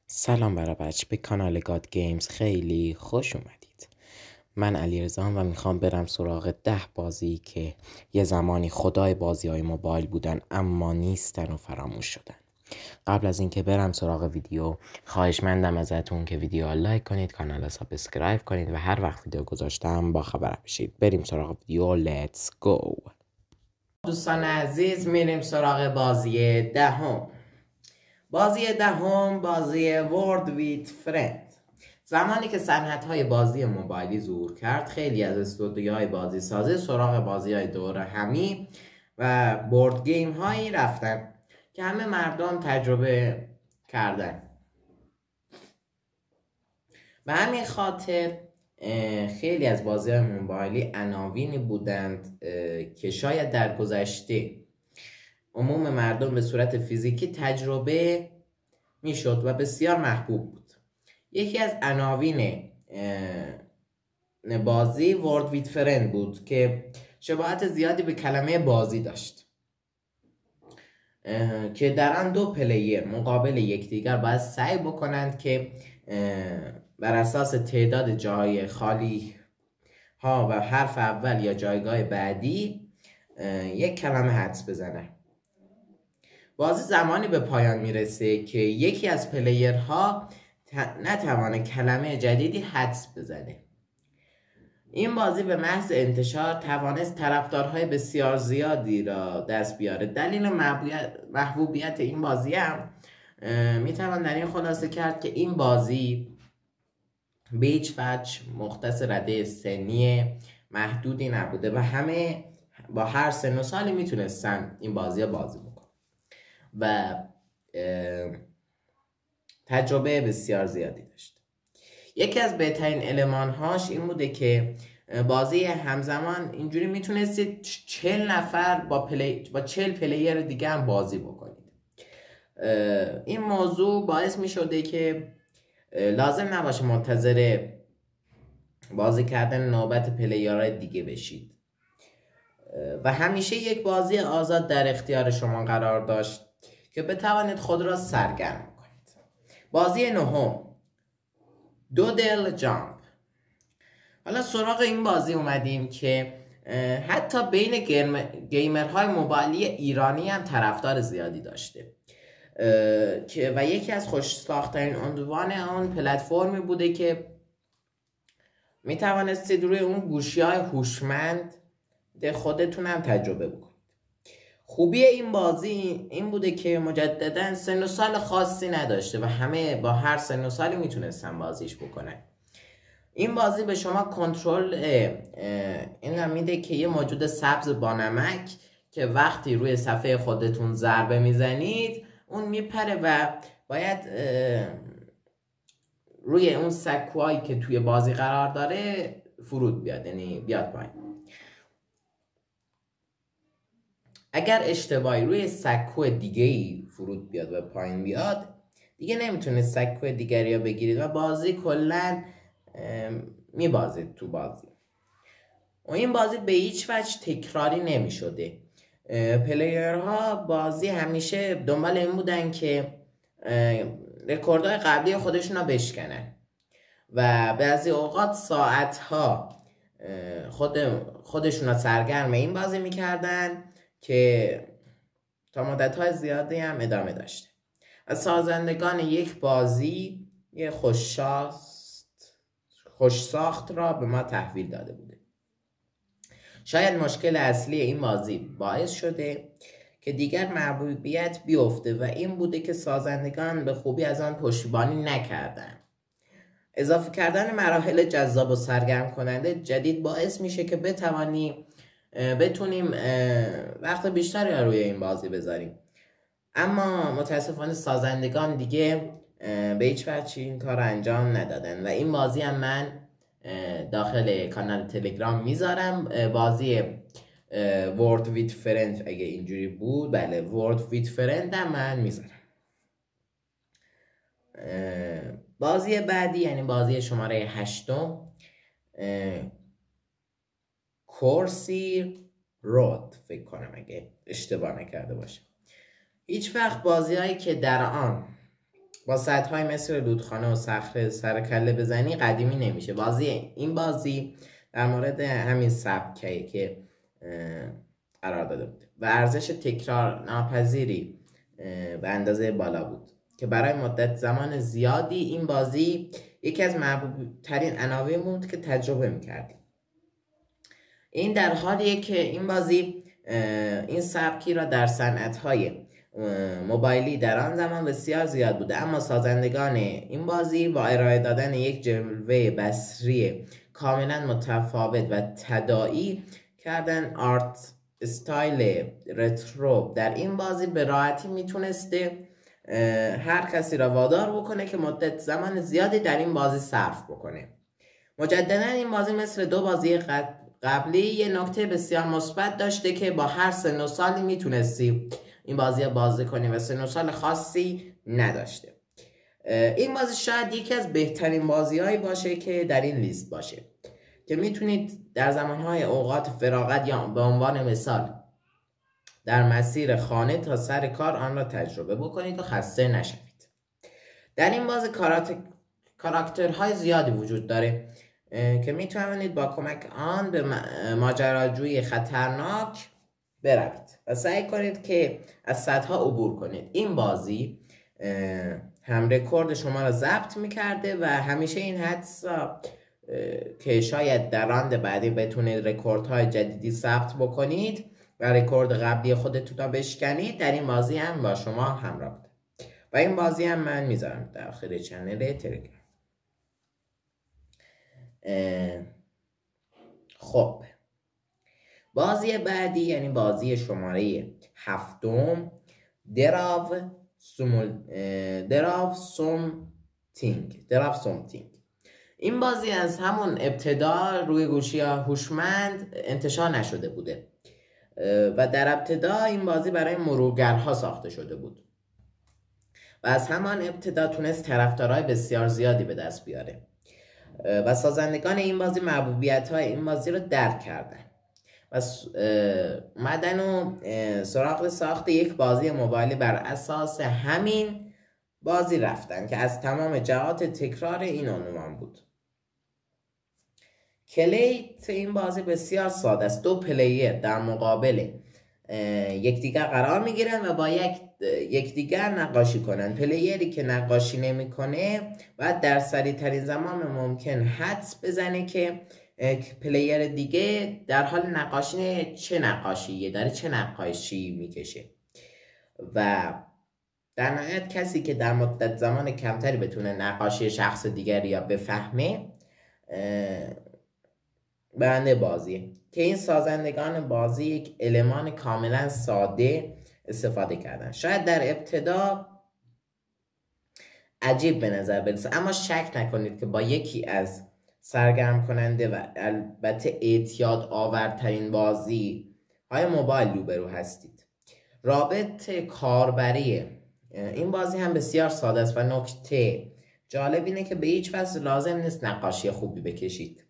سلام برای بچه، به کانال گاد گیمز خیلی خوش اومدید. من علیرضام و میخوام برم سراغ 10 بازی که یه زمانی خدای بازی های موبایل بودن اما نیستن و فراموش شدن. قبل از اینکه برم سراغ ویدیو خواهشمندم ازتون که ویدیو لایک کنید، کانال رو سابسکرایب کنید و هر وقت ویدیو گذاشتم با خبر بشید. بریم سراغ ویدیو. لیتس گو. دوستان عزیز، میریم سراغ بازی دهم. بازی دهم بازی ورد ویت فرند. زمانی که صنعت‌های بازی موبایلی ظهور کرد، خیلی از استودیوهای بازی سازی سراغ بازی‌های دور همی و بورد گیم هایی رفتن که همه مردم تجربه کردن. به همین خاطر خیلی از بازی‌های موبایلی عناوینی بودند که شاید در گذشته عموم مردم به صورت فیزیکی تجربه میشد و بسیار محبوب بود. یکی از عناوین بازی ورد ویت فرند بود که شباهت زیادی به کلمه بازی داشت که در آن دو پلیر مقابل یکدیگر باید سعی بکنند که بر اساس تعداد جاهای خالی ها و حرف اول یا جایگاه بعدی یک کلمه حدس بزنند. بازی زمانی به پایان میرسه که یکی از پلیرها نتوانه کلمه جدیدی حدس بزنه. این بازی به محض انتشار توانست طرفدارهای بسیار زیادی را دست بیاره. دلیل محبوبیت این بازی هم میتوان در این خلاصه کرد که این بازی به هیچ وجه مختص رده سنی محدودی نبوده و همه با هر سن و سالی میتونستن این بازی بازی بکنن و تجربه بسیار زیادی داشت. یکی از بهترین المانهاش این بوده که بازی همزمان اینجوری میتونستید 40 نفر با 40 پلیر دیگه هم بازی بکنید. این موضوع باعث میشده که لازم نباشه منتظر بازی کردن نوبت پلیرهای دیگه بشید و همیشه یک بازی آزاد در اختیار شما قرار داشت که بتوانید خود را سرگرم کنید. بازی نهم، دودل جامپ. حالا سراغ این بازی اومدیم که حتی بین گیمرهای موبایلی ایرانی هم طرفدار زیادی داشته و یکی از خوش ساخترین عنوان آن پلتفرمی بوده که می توانستید روی اون گوشی‌های هوشمند خودتون هم تجربه بکنید. خوبی این بازی این بوده که مجددا سن و سال خاصی نداشته و همه با هر سن و سالی میتونستن بازیش بکنن. این بازی به شما کنترل این میده که یه موجود سبز با نمک که وقتی روی صفحه خودتون ضربه میزنید اون میپره و باید روی اون سکوهایی که توی بازی قرار داره فرود بیاد، یعنی بیاد پایین. اگر اشتباهی روی سکو دیگه‌ای فرود بیاد و پایین بیاد دیگه نمیتونه سکو دیگری رو بگیرید و بازی کلاً میبازید تو بازی. و این بازی به هیچ وجه تکراری نمیشده. پلیرها بازی همیشه دنبال این بودن که رکوردهای قبلی خودشون رو بشکنن و بعضی اوقات ساعتها خودشون رو سرگرم این بازی میکردن که تا مدت‌های زیادی هم ادامه داشته و سازندگان یک بازی یه خوش ساخت را به ما تحویل داده بوده. شاید مشکل اصلی این بازی باعث شده که دیگر محبوبیت بیفته و این بوده که سازندگان به خوبی از آن پشتیبانی نکردن. اضافه کردن مراحل جذاب و سرگرم کننده جدید باعث میشه که بتونیم وقت بیشتری روی این بازی بذاریم، اما متاسفانه سازندگان دیگه به هیچ وجه این کار انجام ندادن و این بازی هم من داخل کانال تلگرام میذارم. بازی ورد ویت فرند اگه اینجوری بود، بله ورد ویت فرند هم من میذارم. بازی بعدی یعنی بازی شماره 8، کورسی رود فکر کنم اگه اشتباه نکرده باشه. هیچ وقت بازی هایی که در آن با سطح‌های مثل رودخانه و صخره سر کله بزنی قدیمی نمیشه. این بازی در مورد همین سبکه که قرار داده بود و ارزش تکرار ناپذیری به اندازه بالا بود که برای مدت زمان زیادی این بازی یکی از محبوب ترین عناوین بود که تجربه میکردیم. این در حالیه که این بازی این سبکی را در صنعت‌های موبایلی در آن زمان بسیار زیاد بوده، اما سازندگان این بازی با ارائه دادن یک جلوه بصری کاملا متفاوت و تداعی کردن آرت استایل رترو در این بازی به راحتی میتونسته هر کسی را وادار بکنه که مدت زمان زیادی در این بازی صرف بکنه. مجددا این بازی مثل دو بازی قبلی یه نکته بسیار مثبت داشته که با هر سن و سالی میتونستی این بازی رو بازی کنی و سن و سال خاصی نداشته. این بازی شاید یکی از بهترین بازی‌هایی باشه که در این لیست باشه که میتونید در زمانهای اوقات فراغت یا به عنوان مثال در مسیر خانه تا سر کار آن را تجربه بکنید و خسته نشوید. در این بازی کاراکترهای زیادی وجود داره که میتوانید با کمک آن به ماجراجویی خطرناک بروید و سعی کنید که از سطح‌ها عبور کنید. این بازی هم رکورد شما را ضبط میکرده و همیشه این حدس که شاید در راند بعدی بتونید رکوردهای جدیدی ثبت بکنید و رکورد قبلی خودتون را بشکنید، در این بازی هم با شما همراه بوده و این بازی هم من میذارم در آخر چنل تلگرام. خب بازی بعدی یعنی بازی شماره 7 دراو سومتینگ. این بازی از همون ابتدا روی گوشی هوشمند انتشار نشده بوده و در ابتدا این بازی برای مرورگرها ساخته شده بود و از همان ابتدا تونست طرفدارای بسیار زیادی به دست بیاره و سازندگان این بازی محبوبیت‌های این بازی رو درک کردن و اومدن و سراغ ساخت یک بازی موبایلی بر اساس همین بازی رفتن که از تمام جهات تکرار این عنوان بود. کلیت این بازی بسیار ساده است. دو پلیر در مقابل یکدیگر قرار میگیرن و با یکدیگر نقاشی کنن. پلیری که نقاشی نمیکنه باید در سریع ترین زمان ممکن حدس بزنه که پلیر دیگه در حال نقاشی چه نقاشیه، داره چه نقاشی میکشه و در نهایت کسی که در مدت زمان کمتری بتونه نقاشی شخص دیگری یا بفهمه برنده بازی که این سازندگان بازی یک المان کاملا ساده استفاده کردن. شاید در ابتدا عجیب به نظر برسه، اما شک نکنید که با یکی از سرگرم کننده و البته اعتیاد آورترین بازی های موبایل روبرو هستید. رابط کاربری این بازی هم بسیار ساده است و نکته جالب اینه که به هیچ وجه لازم نیست نقاشی خوبی بکشید.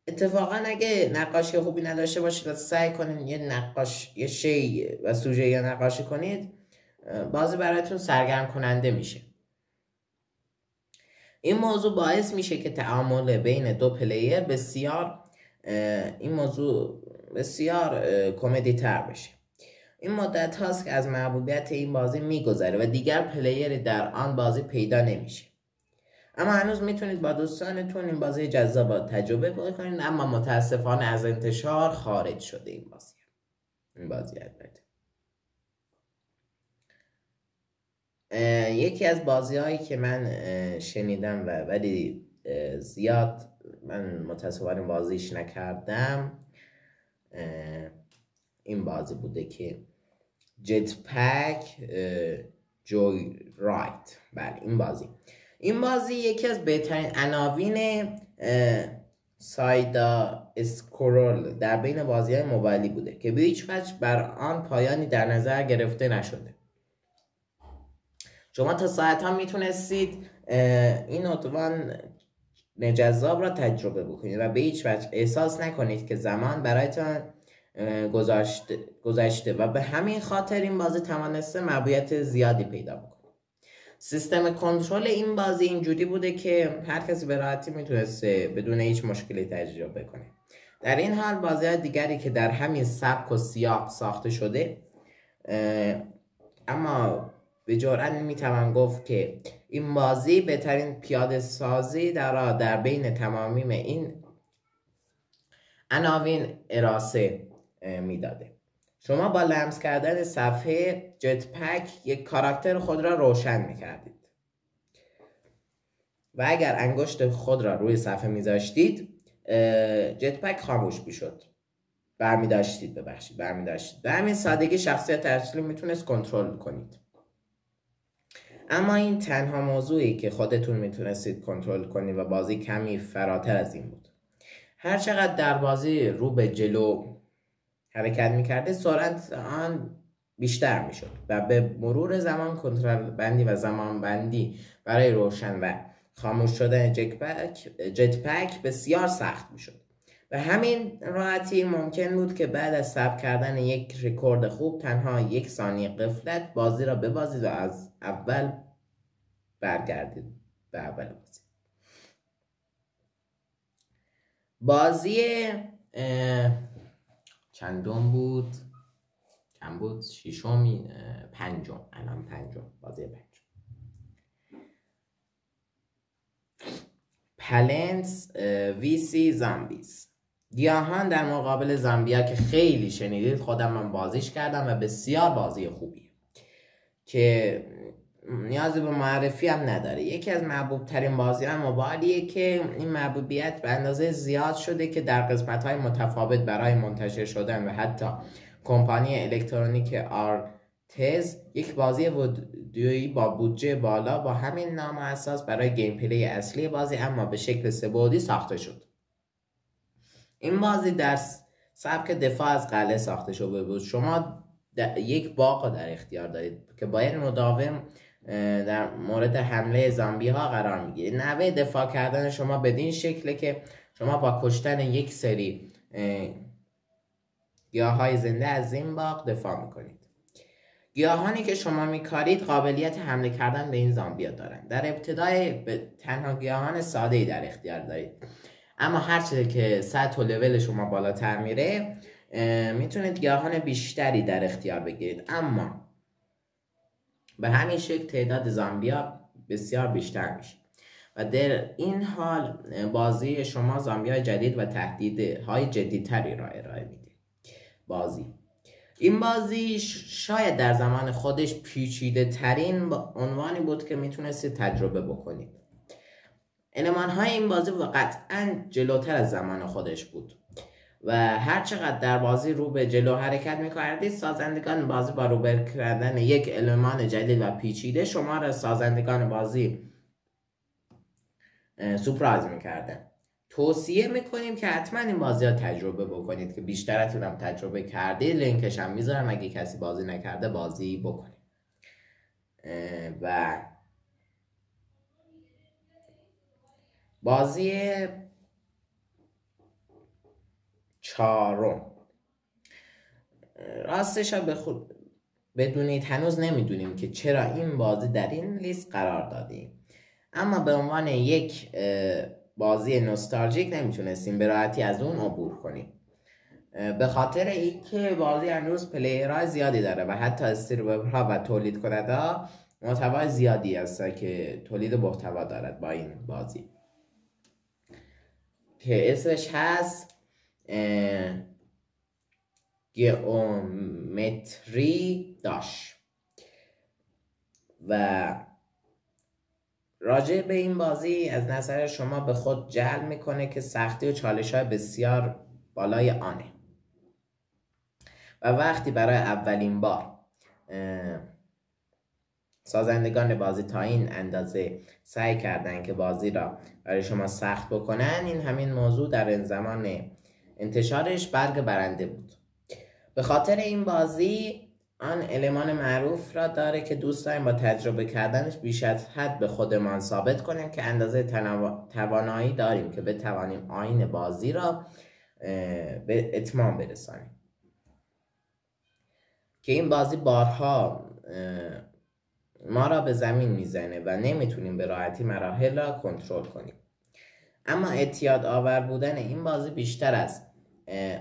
اتفاقا اگه نقاشی خوبی نداشته باشید و سعی کنید یه شی و سوژه یا نقاشی کنید، بازی براتون سرگرم کننده میشه. این موضوع باعث میشه که تعامل بین دو پلیر بسیار کمدی تر بشه. این مدت هاست که از محبوبیت این بازی میگذره و دیگر پلیر در آن بازی پیدا نمیشه، اما هنوز میتونید با دوستانتون این بازی جذاب تجربه کنید، اما متاسفانه از انتشار خارج شده این بازی البته. یکی از بازی هایی که من شنیدم ولی زیاد من متاسفانه بازیش نکردم این بازی بوده که جت پک جوی رایت. بله این بازی یکی از بهترین عناوین سایدا اسکرول در بین بازی‌های موبایلی بوده که به هیچ وجه بر آن پایانی در نظر گرفته نشده. شما تا ساعت‌ها میتونستید این عنوان جذاب را تجربه بکنید و به هیچ وجه احساس نکنید که زمان برایتان گذشته و به همین خاطر این بازی توانسته محبوبیت زیادی پیدا بکنه. سیستم کنترل این بازی اینجوری بوده که هر کسی به راحتی میتونسته بدون هیچ مشکلی تجربه کنه. در این حال بازی‌های دیگری که در همین سبک و سیاق ساخته شده، اما به جرئت میتوان گفت که این بازی بهترین پیاده سازی در بین تمامی این عناوین ارائه میداده. شما با لمس کردن صفحه جت پک یک کاراکتر خود را روشن میکردید و اگر انگشت خود را روی صفحه میذاشتید جت پک خاموش میشد. برمیداشتید. به همین سادگی شخصیت اصلی میتونست کنترل کنید. اما این تنها موضوعی که خودتون میتونستید کنترل کنید و بازی کمی فراتر از این بود. هر چقدر در بازی رو به جلو حرکت میکرده سرعت آن بیشتر میشد و به مرور زمان کنترل بندی و زمان بندی برای روشن و خاموش شدن جت پک بسیار سخت میشد. و همین راحتی ممکن بود که بعد از ثبت کردن یک رکورد خوب تنها 1 ثانیه غفلت بازی را ببازید و از اول برگردید به اول بازی. بازی چندم بود؟ چند بود؟ ششمی، پنجم. الان پنجم. بازی پنجم. پلنتس ویسی زامبیز. گیاهان در مقابل زامبیا که خیلی شنیدید، خودم من بازیش کردم و بسیار بازی خوبیه که نیازی به معرفی هم نداره. یکی از محبوب ترین بازی های موبایلیه که این محبوبیت به اندازه زیاد شده که در قسمت های متفاوت برای منتشر شدن و حتی کمپانی الکترونیک آرتز یک بازی ویدیویی با بودجه بالا با همین نام و اساس برای گیم پلی اصلی بازی اما به شکل 3 بعدی ساخته شد. این بازی در سبک دفاع از قلعه ساخته شده بود. شما یک باغ در اختیار دارید که باید مداوم در مورد حمله زامبی ها قرار میگیرید. نحوه دفاع کردن شما بدین شکله که شما با کشتن یک سری گیاهای زنده از این باغ دفاع میکنید. گیاهانی که شما میکارید قابلیت حمله کردن به این زامبی ها دارن. در ابتدای به تنها گیاهان ساده‌ای در اختیار دارید، اما هرچه که سطح و لول شما بالاتر میره میتونید گیاهان بیشتری در اختیار بگیرید، اما به همین شکل تعداد زامبیا بسیار بیشتر میشه و در این حال بازی شما زامبیای جدید و تهدیدهای جدیدتری را ارائه میده. این بازی شاید در زمان خودش پیچیده ترین عنوانی بود که میتونستید تجربه بکنید. المان های این بازی قطعاً جلوتر از زمان خودش بود و هر چقدر در بازی رو به جلو حرکت میکردید سازندگان بازی با روبرو کردن یک المان جدید و پیچیده شما را سازندگان بازی سورپرایز میکردن. توصیه میکنیم که حتما این بازی ها تجربه بکنید که بیشترتون هم تجربه کردید. لینکش هم میذارم اگه کسی بازی نکرده بازی بکنید. و بازی چهارم، راستش به خود بدونید هنوز نمیدونیم که چرا این بازی در این لیست قرار دادیم، اما به عنوان یک بازی نوستالژیک نمیتونستیم به راحتی از اون عبور کنیم، به خاطر اینکه بازی هنوز پلیرهای زیادی داره و حتی استریمرها و تولید کننده محتوای زیادی هست که تولید محتوا دارد با این بازی که اسمش هست گئومتری داش و راجع به این بازی از نظر شما به خود جلب میکنه که سختی و چالش‌های بسیار بالای آنه و وقتی برای اولین بار سازندگان بازی تا این اندازه سعی کردن که بازی را برای شما سخت بکنن، این همین موضوع در زمان انتشارش برگ برنده بود. به خاطر این بازی آن المان معروف را داره که دوست داریم با تجربه کردنش بیش از حد به خودمان ثابت کنیم که اندازه توانایی داریم که بتوانیم آیین بازی را به اتمام برسانیم. که این بازی بارها ما را به زمین میزنه و نمیتونیم به راحتی مراحل را کنترل کنیم. اما اعتیاد آور بودن این بازی بیشتر از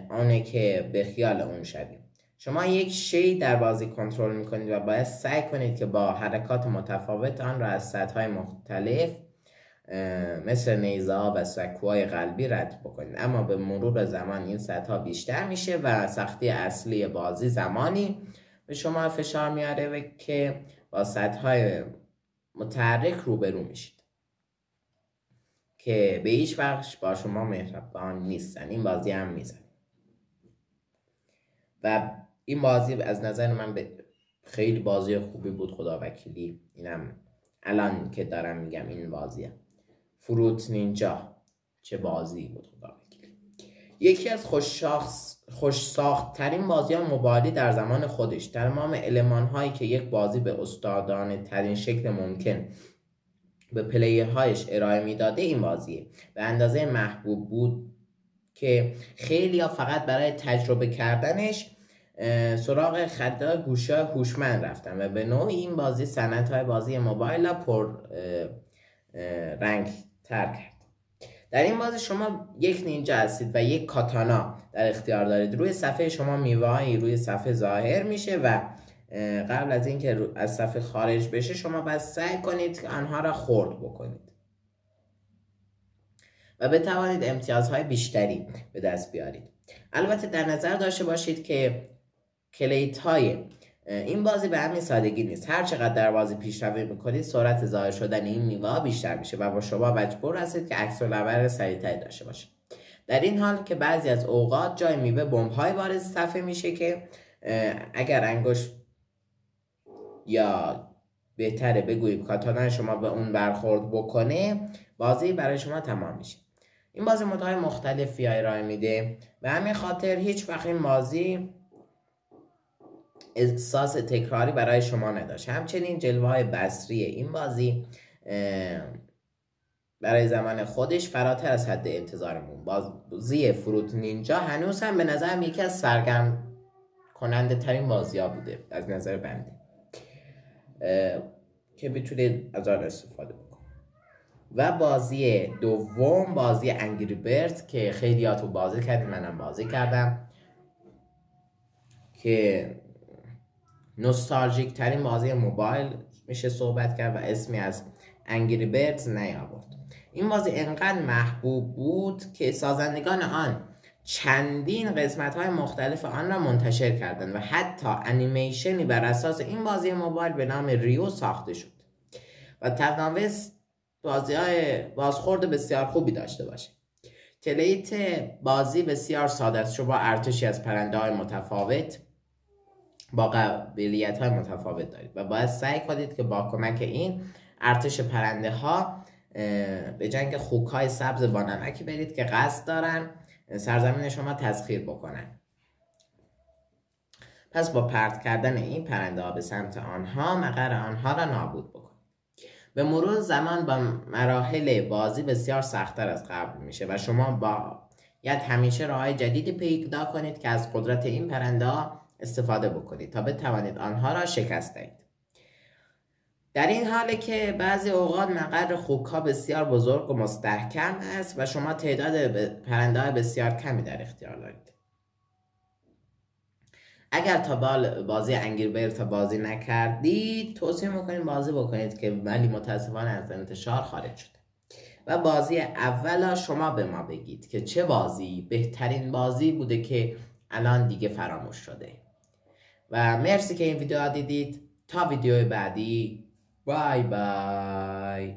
آنه که به خیال اون شویم. شما یک شی در بازی کنترل میکنید و باید سعی کنید که با حرکات متفاوت آن را از سطح‌های مختلف مثل نیزه‌ها و سکوهای قلبی رد بکنید. اما به مرور زمان این سطح‌ها بیشتر میشه و سختی اصلی بازی زمانی به شما فشار میاره که با سطح‌های متحرک روبرو میشید که به هیچ وجه با شما مهربان نیستن. این بازی هم میزن و این بازی از نظر من خیلی بازی خوبی بود، خدا وکیلی. اینم الان که دارم میگم این بازیه. فروت نینجا چه بازی بود، خدا وکیلی. یکی از خوش ساخت ترین بازی های موبایلی در زمان خودش. تمام المان هایی که یک بازی به استادانه ترین شکل ممکن به پلیرهایش ارائه میداده این بازیه. به اندازه محبوب بود که خیلی ها فقط برای تجربه کردنش سراغ خریدار گوشی‌های هوشمند رفتن و به نوعی این بازی صنعت‌های بازی موبایل را پر رنگ تر کرد. در این بازی شما یک نینجا هستید و یک کاتانا در اختیار دارید. روی صفحه شما میوه‌هایی روی صفحه ظاهر میشه و قبل از اینکه از صفحه خارج بشه شما باید سعی کنید که آنها را خرد بکنید و بتوانید امتیازهای بیشتری به دست بیارید. البته در نظر داشته باشید که کلیدهای این بازی به همین سادگی نیست. هر چقدر در بازی پیشروی میکنید سرعت ظاهر شدن این میوه بیشتر میشه و با شما مجبور هستید که عکس العمل سریعتری داشته باشید. در این حال که بعضی از اوقات جای میوه بمب‌های وارد صفحه میشه که اگر انگشت یا بهتره بگوییم کاتانا شما به اون برخورد بکنه بازی برای شما تمام میشه. این بازی مدهای مختلفی ارائه میده و همین خاطر هیچ وقت این بازی احساس تکراری برای شما نداشت. همچنین جلوه های بصری این بازی برای زمان خودش فراتر از حد انتظارمون. بازی فروت نینجا هنوز هم به نظرم یکی از سرگرم کننده ترین بازی ها بوده از نظر بنده که بتونید از آن استفاده بکنید. و بازی دوم بازی انگری برد که خیلی ها تو بازی کردیم، منم بازی کردم، که نوستالژیک ترین بازی موبایل میشه صحبت کرد و اسمی از انگری بردز نیاورد. این بازی انقدر محبوب بود که سازندگان آن چندین قسمت های مختلف آن را منتشر کردند و حتی انیمیشنی بر اساس این بازی موبایل به نام ریو ساخته شد و توانست بازخورد بسیار خوبی داشته باشه. کلیت بازی بسیار ساده است. شما ارتشی از پرنده های متفاوت با قابلیت های متفاوت دارید و باید سعی کنید که با کمک این ارتش پرنده ها به جنگ خوک های سبز بانمکی برید که قصد دارن سرزمین شما تسخیر بکنن. پس با پرت کردن این پرنده ها به سمت آنها مقر آنها را نابود بکنید. به مرور زمان با مراحل بازی بسیار سخت‌تر از قبل میشه و شما باید همیشه راه‌های جدیدی پیدا کنید که از قدرت این پرنده ها استفاده بکنید تا بتوانید آنها را شکست دهید. در این حاله که بعضی اوقات مقر خوک‌ها بسیار بزرگ و مستحکم است و شما تعداد پرنده‌های بسیار کمی در اختیار دارید. اگر تا بازی انگری برد بازی نکردید توصیه میکنیم بازی بکنید که ولی متاسفانه از انتشار خارج شده. و بازی اولا شما به ما بگید که چه بازی بهترین بازی بوده که الان دیگه فراموش شده. و مرسی که این ویدیو دیدید. تا ویدیو بعدی، بای بای.